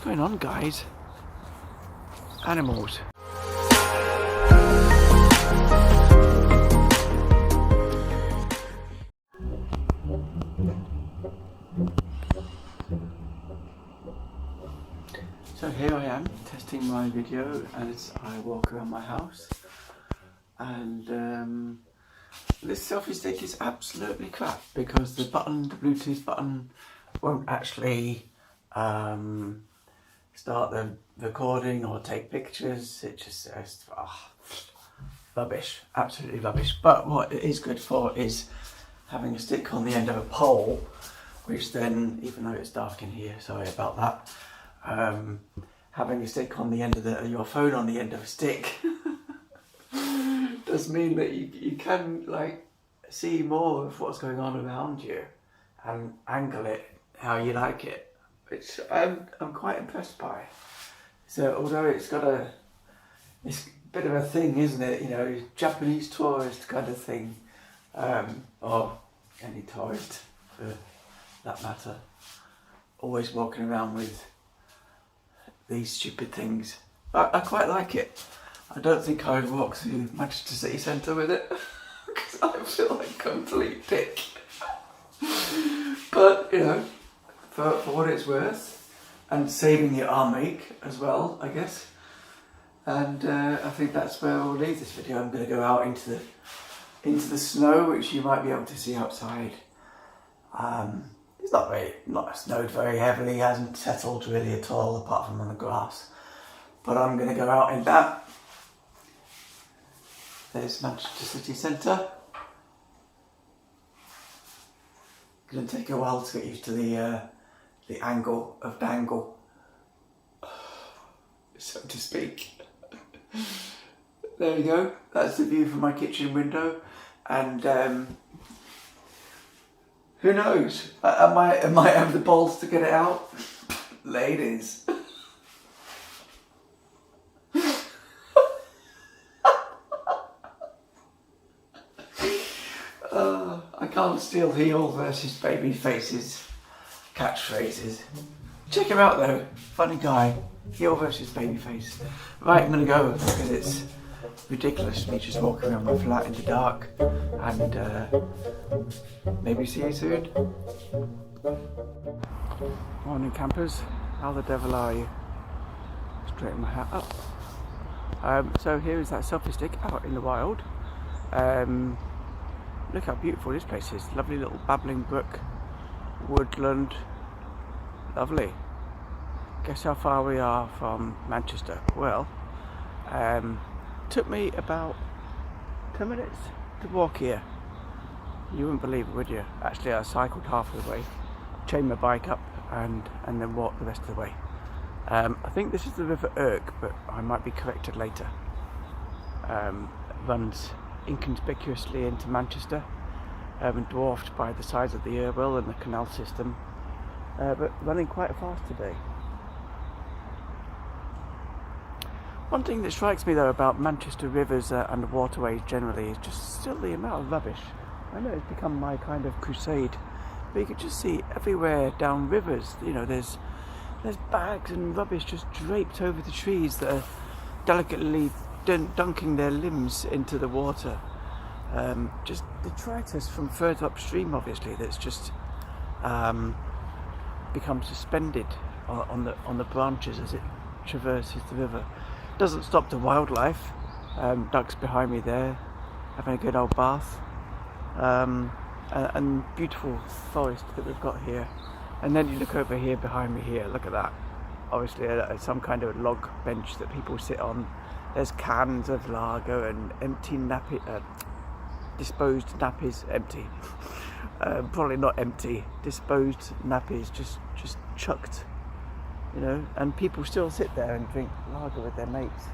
going on, guys? Animals. So here I am testing my video as I walk around my house, and this selfie stick is absolutely crap because the Bluetooth button won't actually start the recording or take pictures. It just says rubbish, absolutely rubbish. But what it is good for is having a stick on the end of a pole, which then, even though it's dark in here, sorry about that, having a stick on the end of your phone on the end of a stick does mean that you can like see more of what's going on around you and angle it how you like it, which I'm quite impressed by. So although it's a bit of a thing, isn't it? You know, Japanese tourist kind of thing, or any tourist for that matter, always walking around with these stupid things. I quite like it. I don't think I would walk through Manchester City Centre with it because I feel like a complete dick. But you know, for what it's worth, and saving your arm ache as well, I guess. And I think that's where we'll leave this video. I'm going to go out into the snow, which you might be able to see outside. It's not snowed very heavily, hasn't settled really at all, apart from on the grass. But I'm going to go out in that. There's Manchester City Centre. Going to take a while to get used to the angle of dangle, so to speak. There you go. That's the view from my kitchen window, and who knows? I might have the balls to get it out, ladies. I can't steal heel versus baby faces catchphrases. Check him out though, funny guy. Heel versus baby face. Right, I'm gonna go because it's ridiculous me just walking around my flat in the dark, and maybe see you soon. Morning campers, how the devil are you? Straighten my hat up. So here is that selfie stick out in the wild. Look how beautiful this place is. Lovely little babbling brook, woodland, lovely. Guess how far we are from Manchester? Well, took me about 10 minutes to walk here. You wouldn't believe it, would you? Actually, I cycled half of the way, chained my bike up, and then walked the rest of the way. I think this is the River Irk, but I might be corrected later. Runs inconspicuously into Manchester, dwarfed by the size of the Irwell and the canal system, but running quite fast today. One thing that strikes me though about Manchester rivers and waterways generally is just still the amount of rubbish. I know it's become my kind of crusade, but you can just see everywhere down rivers, you know, there's bags and rubbish just draped over the trees that are delicately dunking their limbs into the water. Just detritus from further upstream, obviously, that's just become suspended on the branches as it traverses the river. Doesn't stop the wildlife. Ducks behind me there, having a good old bath, and beautiful forest that we've got here. And then you look over here behind me here. Look at that. Obviously, some kind of log bench that people sit on. There's cans of lager and empty disposed nappies, empty. Probably not empty, disposed nappies just chucked, you know, and people still sit there and drink lager with their mates.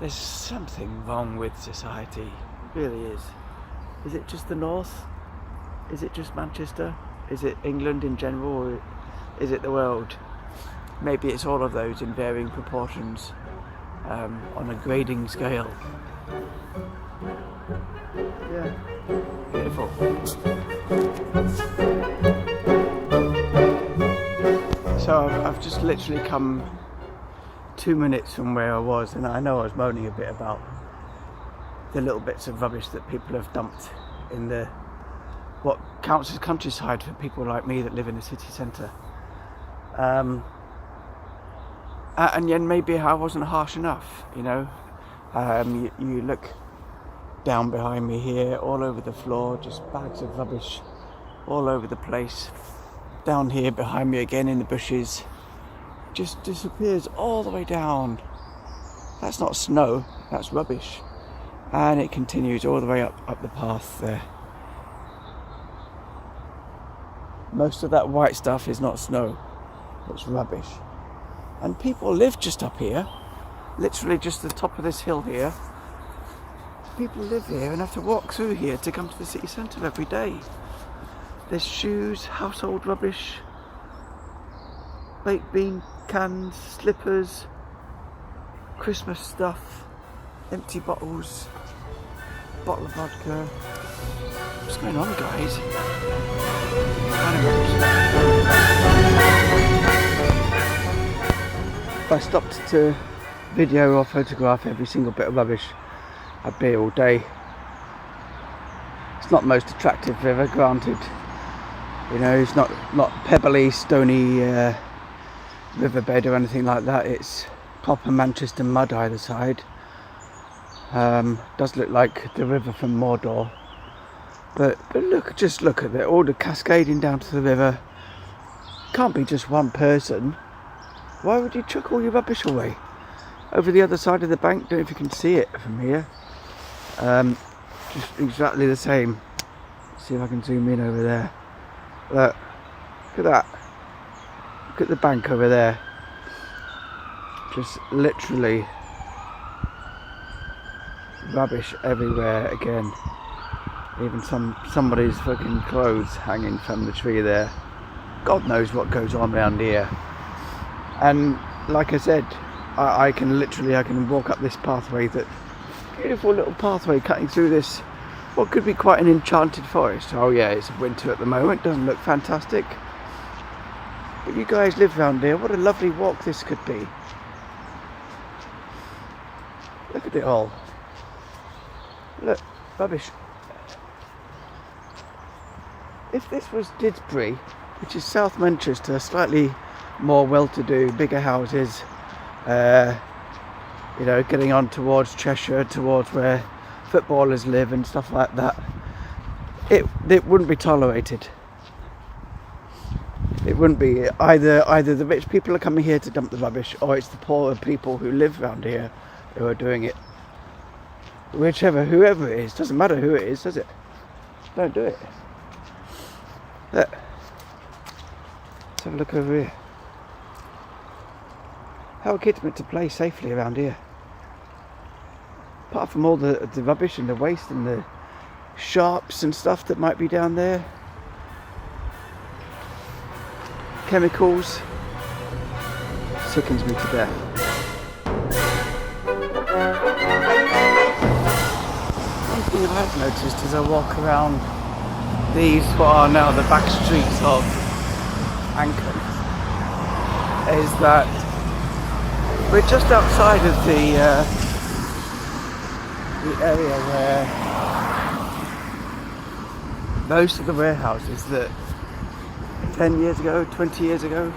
There's something wrong with society, it really is. Is it just the north? Is it just Manchester? Is it England in general, or is it the world? Maybe it's all of those in varying proportions. On a grading scale. Yeah, beautiful. So I've I've just literally come 2 minutes from where I was, and I know I was moaning a bit about the little bits of rubbish that people have dumped in the what counts as countryside for people like me that live in the city centre. And yet maybe I wasn't harsh enough, you know. You look down behind me here, all over the floor, just bags of rubbish all over the place. Down here behind me again in the bushes, just disappears all the way down. That's not snow, that's rubbish. And it continues all the way up the path there. Most of that white stuff is not snow, it's rubbish. And people live just up here, literally just the top of this hill here. People live here and have to walk through here to come to the city centre every day. There's shoes, household rubbish, baked bean cans, slippers, Christmas stuff, empty bottles, bottle of vodka. What's going on, guys? Animals. If I stopped to video or photograph every single bit of rubbish, I'd be here all day. It's not the most attractive river, granted. You know, it's not pebbly, stony riverbed or anything like that. It's proper Manchester mud either side. Does look like the river from Mordor. But just look at it, all the cascading down to the river. Can't be just one person. Why would you chuck all your rubbish away? Over the other side of the bank, don't know if you can see it from here. Just exactly the same. Let's see if I can zoom in over there. Look at that. Look at the bank over there. Just literally rubbish everywhere again. Even somebody's fucking clothes hanging from the tree there. God knows what goes on around here. And like I said, I can walk up this pathway, that beautiful little pathway cutting through this what could be quite an enchanted forest. Oh yeah, it's winter at the moment, doesn't look fantastic. But you guys live around here, what a lovely walk this could be. Look at it all. Look, rubbish. If this was Didsbury, which is South Manchester, slightly more well-to-do, bigger houses, you know, getting on towards Cheshire, towards where footballers live and stuff like that, it wouldn't be tolerated. It wouldn't be. Either the rich people are coming here to dump the rubbish, or it's the poorer people who live around here who are doing it. Whoever it is, doesn't matter who it is, does it? Don't do it. Look. Let's have a look over here. How are kids meant to play safely around here? Apart from all the rubbish and the waste and the sharps and stuff that might be down there. Chemicals. Sickens me to death. One thing I've noticed as I walk around these, what are now the back streets of Ankon, is that we're just outside of the area where most of the warehouses that 10 years ago, 20 years ago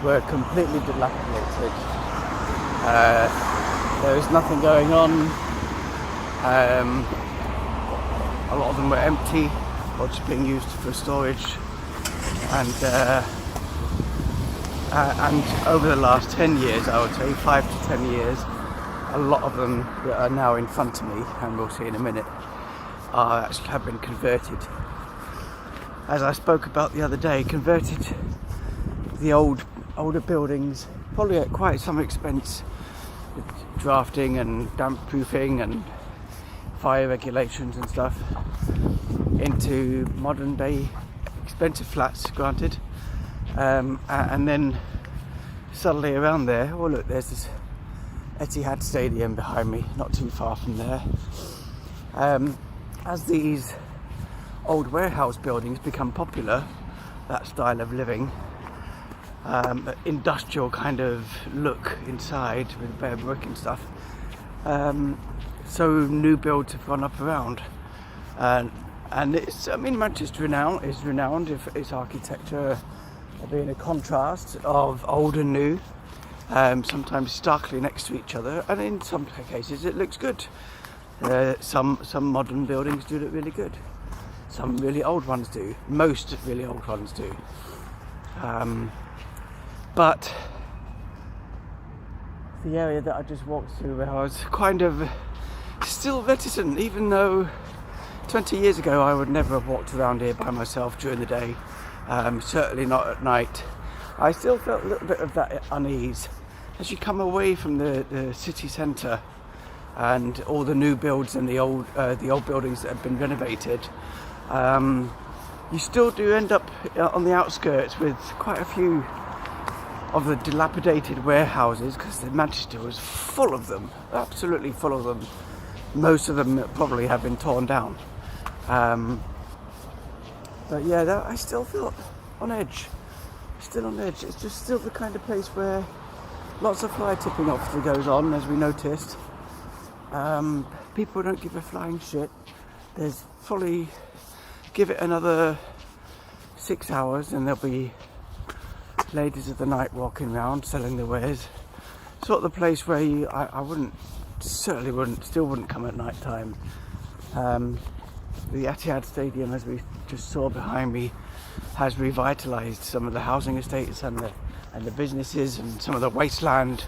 were completely dilapidated. There was nothing going on. A lot of them were empty or just being used for storage. And over the last 10 years, I would say 5 to 10 years, a lot of them that are now in front of me, and we'll see in a minute, have been converted. As I spoke about the other day, converted the older buildings, probably at quite some expense, with drafting and damp proofing and fire regulations and stuff, into modern day expensive flats, granted. And then suddenly around there, oh look, there's this Etihad Stadium behind me, not too far from there. As these old warehouse buildings become popular, that style of living, industrial kind of look inside with bare brick and stuff. So new builds have gone up around, and it's, I mean, Manchester is renowned for its architecture being a contrast of old and new, sometimes starkly next to each other, and in some cases it looks good. Some modern buildings do look really good. Some really old ones do. Most really old ones do. But the area that I just walked through, I was kind of still reticent, even though 20 years ago I would never have walked around here by myself during the day, certainly not at night. I still felt a little bit of that unease. As you come away from the city centre and all the new builds and the old buildings that have been renovated, you still do end up on the outskirts with quite a few of the dilapidated warehouses, because Manchester was full of them, absolutely full of them. Most of them probably have been torn down. But yeah, I still feel on edge. Still on edge. It's just still the kind of place where lots of fly tipping off goes on, as we noticed. People don't give a flying shit. There's probably, give it another 6 hours and there'll be ladies of the night walking around selling their wares. Sort of the place where I still wouldn't come at night time. The Etihad Stadium, as we just saw behind me, has revitalised some of the housing estates and the businesses and some of the wasteland,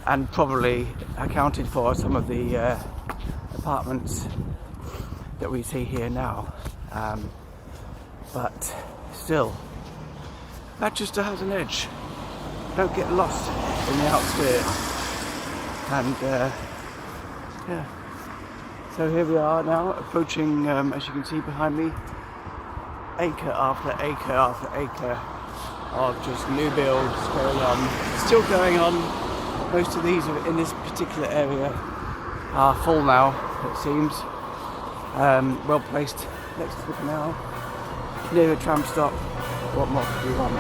and probably accounted for some of the apartments that we see here now. But still, Manchester has an edge. Don't get lost in the outskirts. And yeah, so here we are now, approaching, as you can see behind me, acre after acre after acre of just new builds going on. Still going on. Most of these in this particular area are full now, it seems. Well placed next to the canal, near a tram stop. What more could you want?